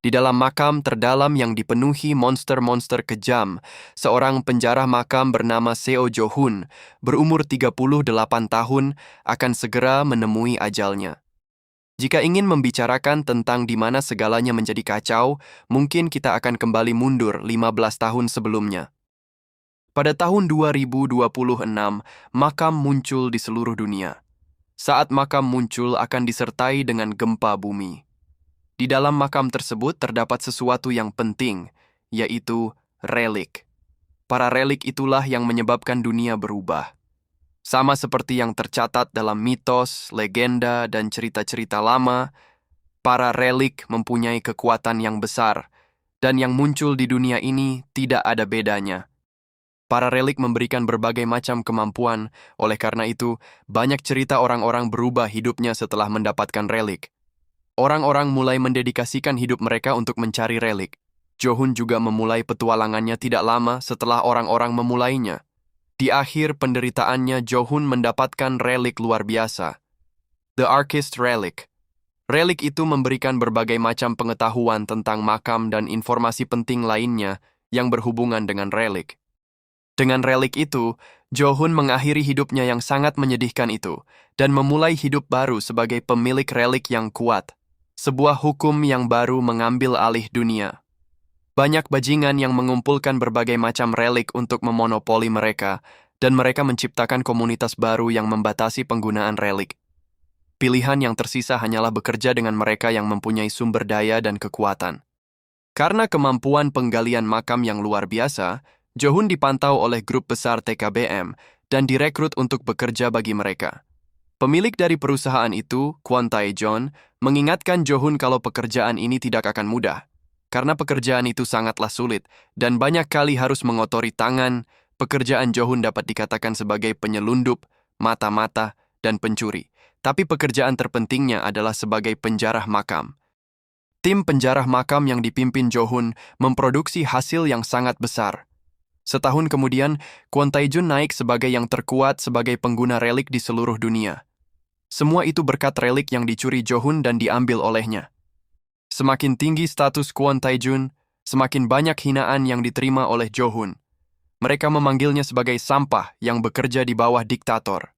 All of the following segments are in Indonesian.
Di dalam makam terdalam yang dipenuhi monster-monster kejam, seorang penjara makam bernama Seo Jo-hun, berumur 38 tahun, akan segera menemui ajalnya. Jika ingin membicarakan tentang di mana segalanya menjadi kacau, mungkin kita akan kembali mundur 15 tahun sebelumnya. Pada tahun 2026, makam muncul di seluruh dunia. Saat makam muncul akan disertai dengan gempa bumi. Di dalam makam tersebut terdapat sesuatu yang penting, yaitu relik. Para relik itulah yang menyebabkan dunia berubah. Sama seperti yang tercatat dalam mitos, legenda, dan cerita-cerita lama, para relik mempunyai kekuatan yang besar, dan yang muncul di dunia ini tidak ada bedanya. Para relik memberikan berbagai macam kemampuan, oleh karena itu, banyak cerita orang-orang berubah hidupnya setelah mendapatkan relik. Orang-orang mulai mendedikasikan hidup mereka untuk mencari relik. Jo-hun juga memulai petualangannya tidak lama setelah orang-orang memulainya. Di akhir penderitaannya, Jo-hun mendapatkan relik luar biasa. The Archist Relic. Relik itu memberikan berbagai macam pengetahuan tentang makam dan informasi penting lainnya yang berhubungan dengan relik. Dengan relik itu, Jo-hun mengakhiri hidupnya yang sangat menyedihkan itu dan memulai hidup baru sebagai pemilik relik yang kuat. Sebuah hukum yang baru mengambil alih dunia. Banyak bajingan yang mengumpulkan berbagai macam relik untuk memonopoli mereka, dan mereka menciptakan komunitas baru yang membatasi penggunaan relik. Pilihan yang tersisa hanyalah bekerja dengan mereka yang mempunyai sumber daya dan kekuatan. Karena kemampuan penggalian makam yang luar biasa, Jo-hun dipantau oleh grup besar TKBM dan direkrut untuk bekerja bagi mereka. Pemilik dari perusahaan itu, Kwon Tae-jon, mengingatkan Jo-hun kalau pekerjaan ini tidak akan mudah. Karena pekerjaan itu sangatlah sulit, dan banyak kali harus mengotori tangan, pekerjaan Jo-hun dapat dikatakan sebagai penyelundup, mata-mata, dan pencuri. Tapi pekerjaan terpentingnya adalah sebagai penjarah makam. Tim penjarah makam yang dipimpin Jo-hun memproduksi hasil yang sangat besar. Setahun kemudian, Kwon Tae-jon naik sebagai yang terkuat sebagai pengguna relik di seluruh dunia. Semua itu berkat relik yang dicuri Jo-hun dan diambil olehnya. Semakin tinggi status Kwon Tae-jon, semakin banyak hinaan yang diterima oleh Jo-hun. Mereka memanggilnya sebagai sampah yang bekerja di bawah diktator.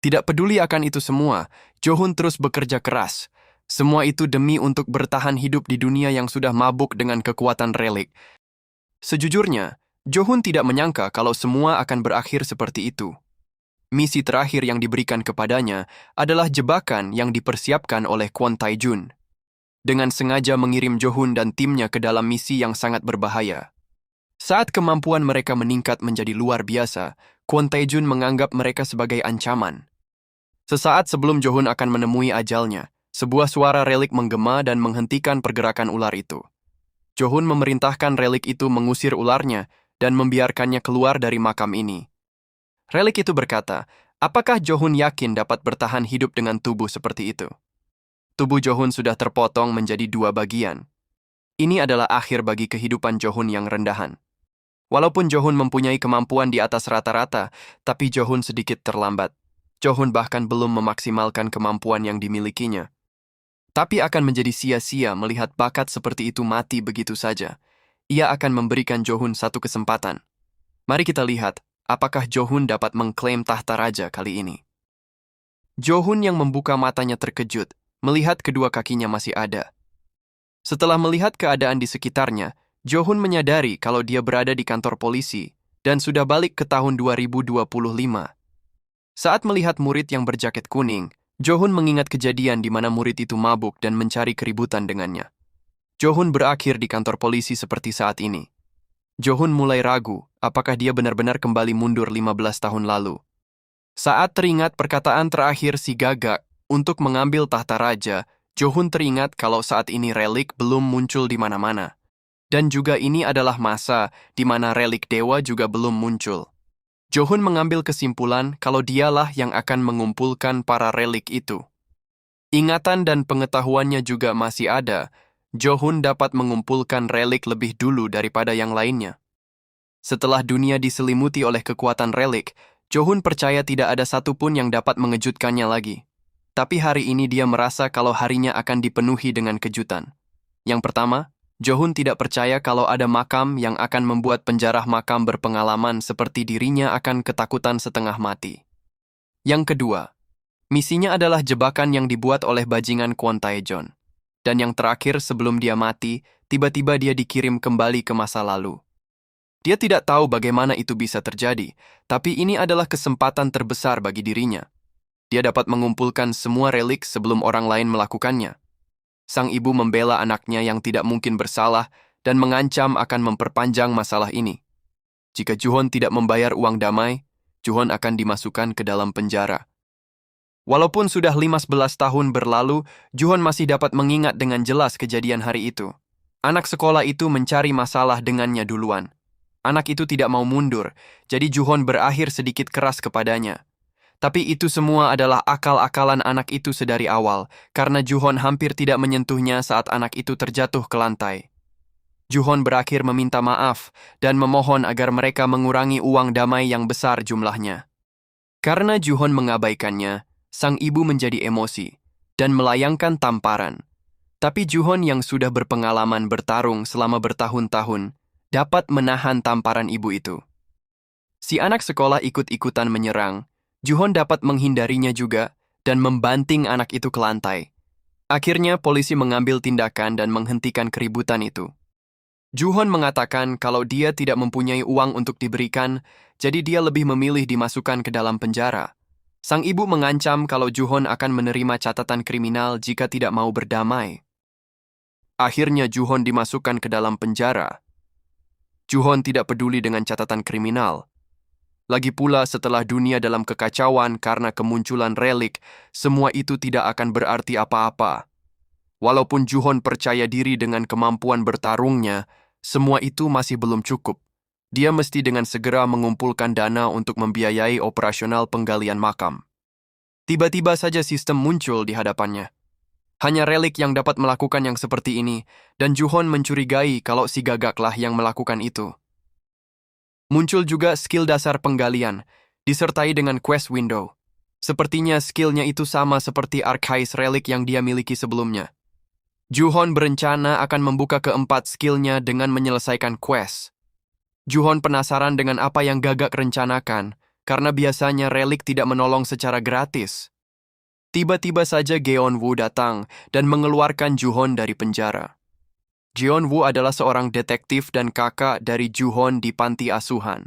Tidak peduli akan itu semua, Jo-hun terus bekerja keras. Semua itu demi untuk bertahan hidup di dunia yang sudah mabuk dengan kekuatan relik. Sejujurnya, Jo-hun tidak menyangka kalau semua akan berakhir seperti itu. Misi terakhir yang diberikan kepadanya adalah jebakan yang dipersiapkan oleh Kwon Tae-jon. Dengan sengaja mengirim Jo-hun dan timnya ke dalam misi yang sangat berbahaya. Saat kemampuan mereka meningkat menjadi luar biasa, Kwon Tae-jon menganggap mereka sebagai ancaman. Sesaat sebelum Jo-hun akan menemui ajalnya, sebuah suara relik menggema dan menghentikan pergerakan ular itu. Jo-hun memerintahkan relik itu mengusir ularnya dan membiarkannya keluar dari makam ini. Relik itu berkata, apakah Jo-hun yakin dapat bertahan hidup dengan tubuh seperti itu? Tubuh Jo-hun sudah terpotong menjadi 2 bagian. Ini adalah akhir bagi kehidupan Jo-hun yang rendahan. Walaupun Jo-hun mempunyai kemampuan di atas rata-rata, tapi Jo-hun sedikit terlambat. Jo-hun bahkan belum memaksimalkan kemampuan yang dimilikinya. Tapi akan menjadi sia-sia melihat bakat seperti itu mati begitu saja. Ia akan memberikan Jo-hun satu kesempatan. Mari kita lihat, apakah Jo-hun dapat mengklaim tahta raja kali ini. Jo-hun yang membuka matanya terkejut, melihat kedua kakinya masih ada. Setelah melihat keadaan di sekitarnya, Jo-hun menyadari kalau dia berada di kantor polisi dan sudah balik ke tahun 2025. Saat melihat murid yang berjaket kuning, Jo-hun mengingat kejadian di mana murid itu mabuk dan mencari keributan dengannya. Jo-hun berakhir di kantor polisi seperti saat ini. Jo-hun mulai ragu apakah dia benar-benar kembali mundur 15 tahun lalu. Saat teringat perkataan terakhir si Gagak untuk mengambil tahta raja, Jo-hun teringat kalau saat ini relik belum muncul di mana-mana. Dan juga ini adalah masa di mana relik dewa juga belum muncul. Jo-hun mengambil kesimpulan kalau dialah yang akan mengumpulkan para relik itu. Ingatan dan pengetahuannya juga masih ada. Jo-hun dapat mengumpulkan relik lebih dulu daripada yang lainnya. Setelah dunia diselimuti oleh kekuatan relik, Jo-hun percaya tidak ada satupun yang dapat mengejutkannya lagi. Tapi hari ini dia merasa kalau harinya akan dipenuhi dengan kejutan. Yang pertama, Jo-hun tidak percaya kalau ada makam yang akan membuat penjarah makam berpengalaman seperti dirinya akan ketakutan setengah mati. Yang kedua, misinya adalah jebakan yang dibuat oleh bajingan Kwon Tae-jon. Dan yang terakhir, sebelum dia mati, tiba-tiba dia dikirim kembali ke masa lalu. Dia tidak tahu bagaimana itu bisa terjadi, tapi ini adalah kesempatan terbesar bagi dirinya. Dia dapat mengumpulkan semua relik sebelum orang lain melakukannya. Sang ibu membela anaknya yang tidak mungkin bersalah dan mengancam akan memperpanjang masalah ini. Jika Ju-hon tidak membayar uang damai, Ju-hon akan dimasukkan ke dalam penjara. Walaupun sudah 15 tahun berlalu, Ju-hon masih dapat mengingat dengan jelas kejadian hari itu. Anak sekolah itu mencari masalah dengannya duluan. Anak itu tidak mau mundur, jadi Ju-hon berakhir sedikit keras kepadanya. Tapi itu semua adalah akal-akalan anak itu sedari awal, karena Ju-hon hampir tidak menyentuhnya saat anak itu terjatuh ke lantai. Ju-hon berakhir meminta maaf dan memohon agar mereka mengurangi uang damai yang besar jumlahnya. Karena Ju-hon mengabaikannya, sang ibu menjadi emosi dan melayangkan tamparan. Tapi Ju-hon yang sudah berpengalaman bertarung selama bertahun-tahun dapat menahan tamparan ibu itu. Si anak sekolah ikut-ikutan menyerang. Ju-hon dapat menghindarinya juga dan membanting anak itu ke lantai. Akhirnya polisi mengambil tindakan dan menghentikan keributan itu. Ju-hon mengatakan kalau dia tidak mempunyai uang untuk diberikan, jadi dia lebih memilih dimasukkan ke dalam penjara. Sang ibu mengancam kalau Ju-hon akan menerima catatan kriminal jika tidak mau berdamai. Akhirnya Ju-hon dimasukkan ke dalam penjara. Ju-hon tidak peduli dengan catatan kriminal. Lagi pula setelah dunia dalam kekacauan karena kemunculan relik, semua itu tidak akan berarti apa-apa. Walaupun Ju-hon percaya diri dengan kemampuan bertarungnya, semua itu masih belum cukup. Dia mesti dengan segera mengumpulkan dana untuk membiayai operasional penggalian makam. Tiba-tiba saja sistem muncul di hadapannya. Hanya relik yang dapat melakukan yang seperti ini, dan Ju-hon mencurigai kalau si gagaklah yang melakukan itu. Muncul juga skill dasar penggalian, disertai dengan quest window. Sepertinya skillnya itu sama seperti Archives Relic yang dia miliki sebelumnya. Ju-hon berencana akan membuka keempat skillnya dengan menyelesaikan quest. Ju-hon penasaran dengan apa yang Gagak rencanakan, karena biasanya relik tidak menolong secara gratis. Tiba-tiba saja Geon-woo datang dan mengeluarkan Ju-hon dari penjara. Jeon-woo adalah seorang detektif dan kakak dari Ju-hon di panti asuhan.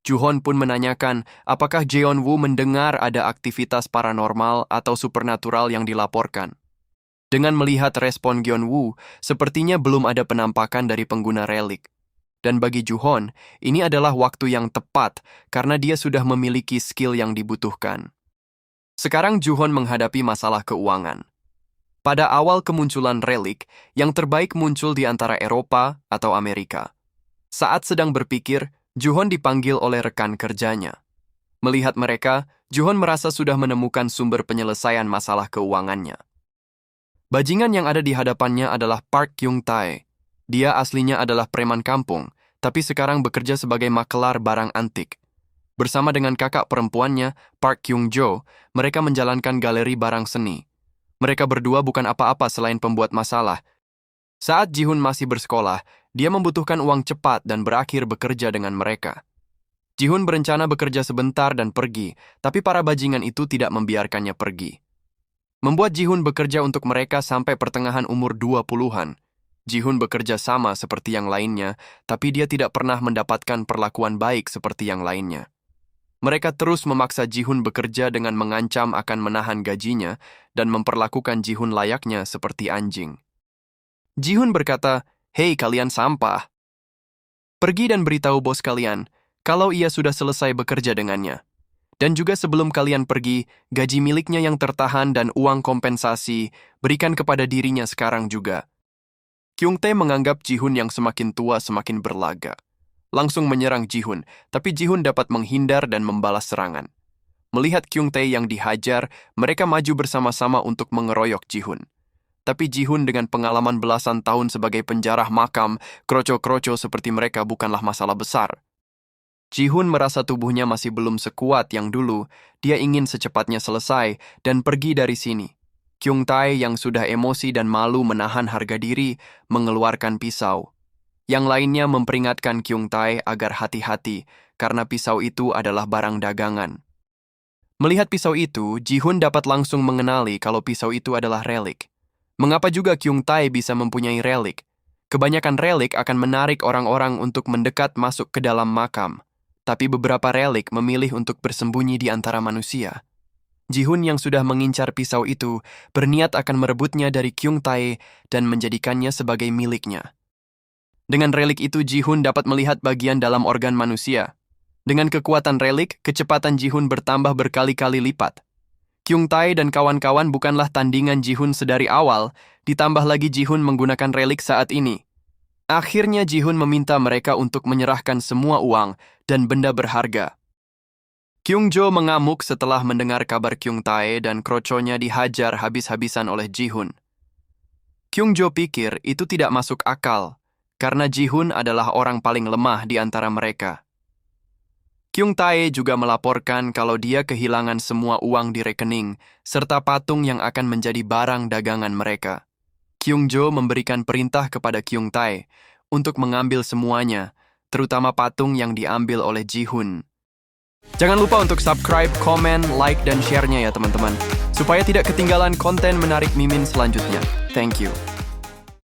Ju-hon pun menanyakan apakah Jeon-woo mendengar ada aktivitas paranormal atau supernatural yang dilaporkan. Dengan melihat respon Jeon-woo, sepertinya belum ada penampakan dari pengguna relik. Dan bagi Ju-hon, ini adalah waktu yang tepat karena dia sudah memiliki skill yang dibutuhkan. Sekarang Ju-hon menghadapi masalah keuangan. Pada awal kemunculan relik, yang terbaik muncul di antara Eropa atau Amerika. Saat sedang berpikir, Ju-hon dipanggil oleh rekan kerjanya. Melihat mereka, Ju-hon merasa sudah menemukan sumber penyelesaian masalah keuangannya. Bajingan yang ada di hadapannya adalah Park Kyung-tae. Dia aslinya adalah preman kampung, tapi sekarang bekerja sebagai makelar barang antik. Bersama dengan kakak perempuannya, Park Kyung-jo, mereka menjalankan galeri barang seni. Mereka berdua bukan apa-apa selain pembuat masalah. Saat Ji-hun masih bersekolah, dia membutuhkan uang cepat dan berakhir bekerja dengan mereka. Ji-hun berencana bekerja sebentar dan pergi, tapi para bajingan itu tidak membiarkannya pergi. Membuat Ji-hun bekerja untuk mereka sampai pertengahan umur 20-an. Ji-hun bekerja sama seperti yang lainnya, tapi dia tidak pernah mendapatkan perlakuan baik seperti yang lainnya. Mereka terus memaksa Ji-hun bekerja dengan mengancam akan menahan gajinya dan memperlakukan Ji-hun layaknya seperti anjing. Ji-hun berkata, "Hei kalian sampah. Pergi dan beritahu bos kalian kalau ia sudah selesai bekerja dengannya. Dan juga sebelum kalian pergi, gaji miliknya yang tertahan dan uang kompensasi berikan kepada dirinya sekarang juga." Kyung-tae menganggap Ji-hun yang semakin tua semakin berlaga. Langsung menyerang Ji-hun, tapi Ji-hun dapat menghindar dan membalas serangan. Melihat Kyung-tae yang dihajar, mereka maju bersama-sama untuk mengeroyok Ji-hun. Tapi Ji-hun dengan pengalaman belasan tahun sebagai penjarah makam, kroco-kroco seperti mereka bukanlah masalah besar. Ji-hun merasa tubuhnya masih belum sekuat yang dulu, dia ingin secepatnya selesai dan pergi dari sini. Kyung Tae yang sudah emosi dan malu menahan harga diri mengeluarkan pisau. Yang lainnya memperingatkan Kyung Tae agar hati-hati karena pisau itu adalah barang dagangan. Melihat pisau itu, Ji-hun dapat langsung mengenali kalau pisau itu adalah relik. Mengapa juga Kyung Tae bisa mempunyai relik? Kebanyakan relik akan menarik orang-orang untuk mendekat masuk ke dalam makam, tapi beberapa relik memilih untuk bersembunyi di antara manusia. Ji-hun yang sudah mengincar pisau itu berniat akan merebutnya dari Kyung Tae dan menjadikannya sebagai miliknya. Dengan relik itu, Ji-hun dapat melihat bagian dalam organ manusia. Dengan kekuatan relik, kecepatan Ji-hun bertambah berkali-kali lipat. Kyung Tae dan kawan-kawan bukanlah tandingan Ji-hun sedari awal, ditambah lagi Ji-hun menggunakan relik saat ini. Akhirnya Ji-hun meminta mereka untuk menyerahkan semua uang dan benda berharga. Kyung-jo mengamuk setelah mendengar kabar Kyung Tae dan kroconya dihajar habis-habisan oleh Ji-hun. Kyung-jo pikir itu tidak masuk akal, karena Ji-hun adalah orang paling lemah di antara mereka. Kyung Tae juga melaporkan kalau dia kehilangan semua uang di rekening, serta patung yang akan menjadi barang dagangan mereka. Kyung-jo memberikan perintah kepada Kyung Tae untuk mengambil semuanya, terutama patung yang diambil oleh Ji-hun. Jangan lupa untuk subscribe, komen, like, dan share-nya ya teman-teman, supaya tidak ketinggalan konten menarik Mimin selanjutnya. Thank you.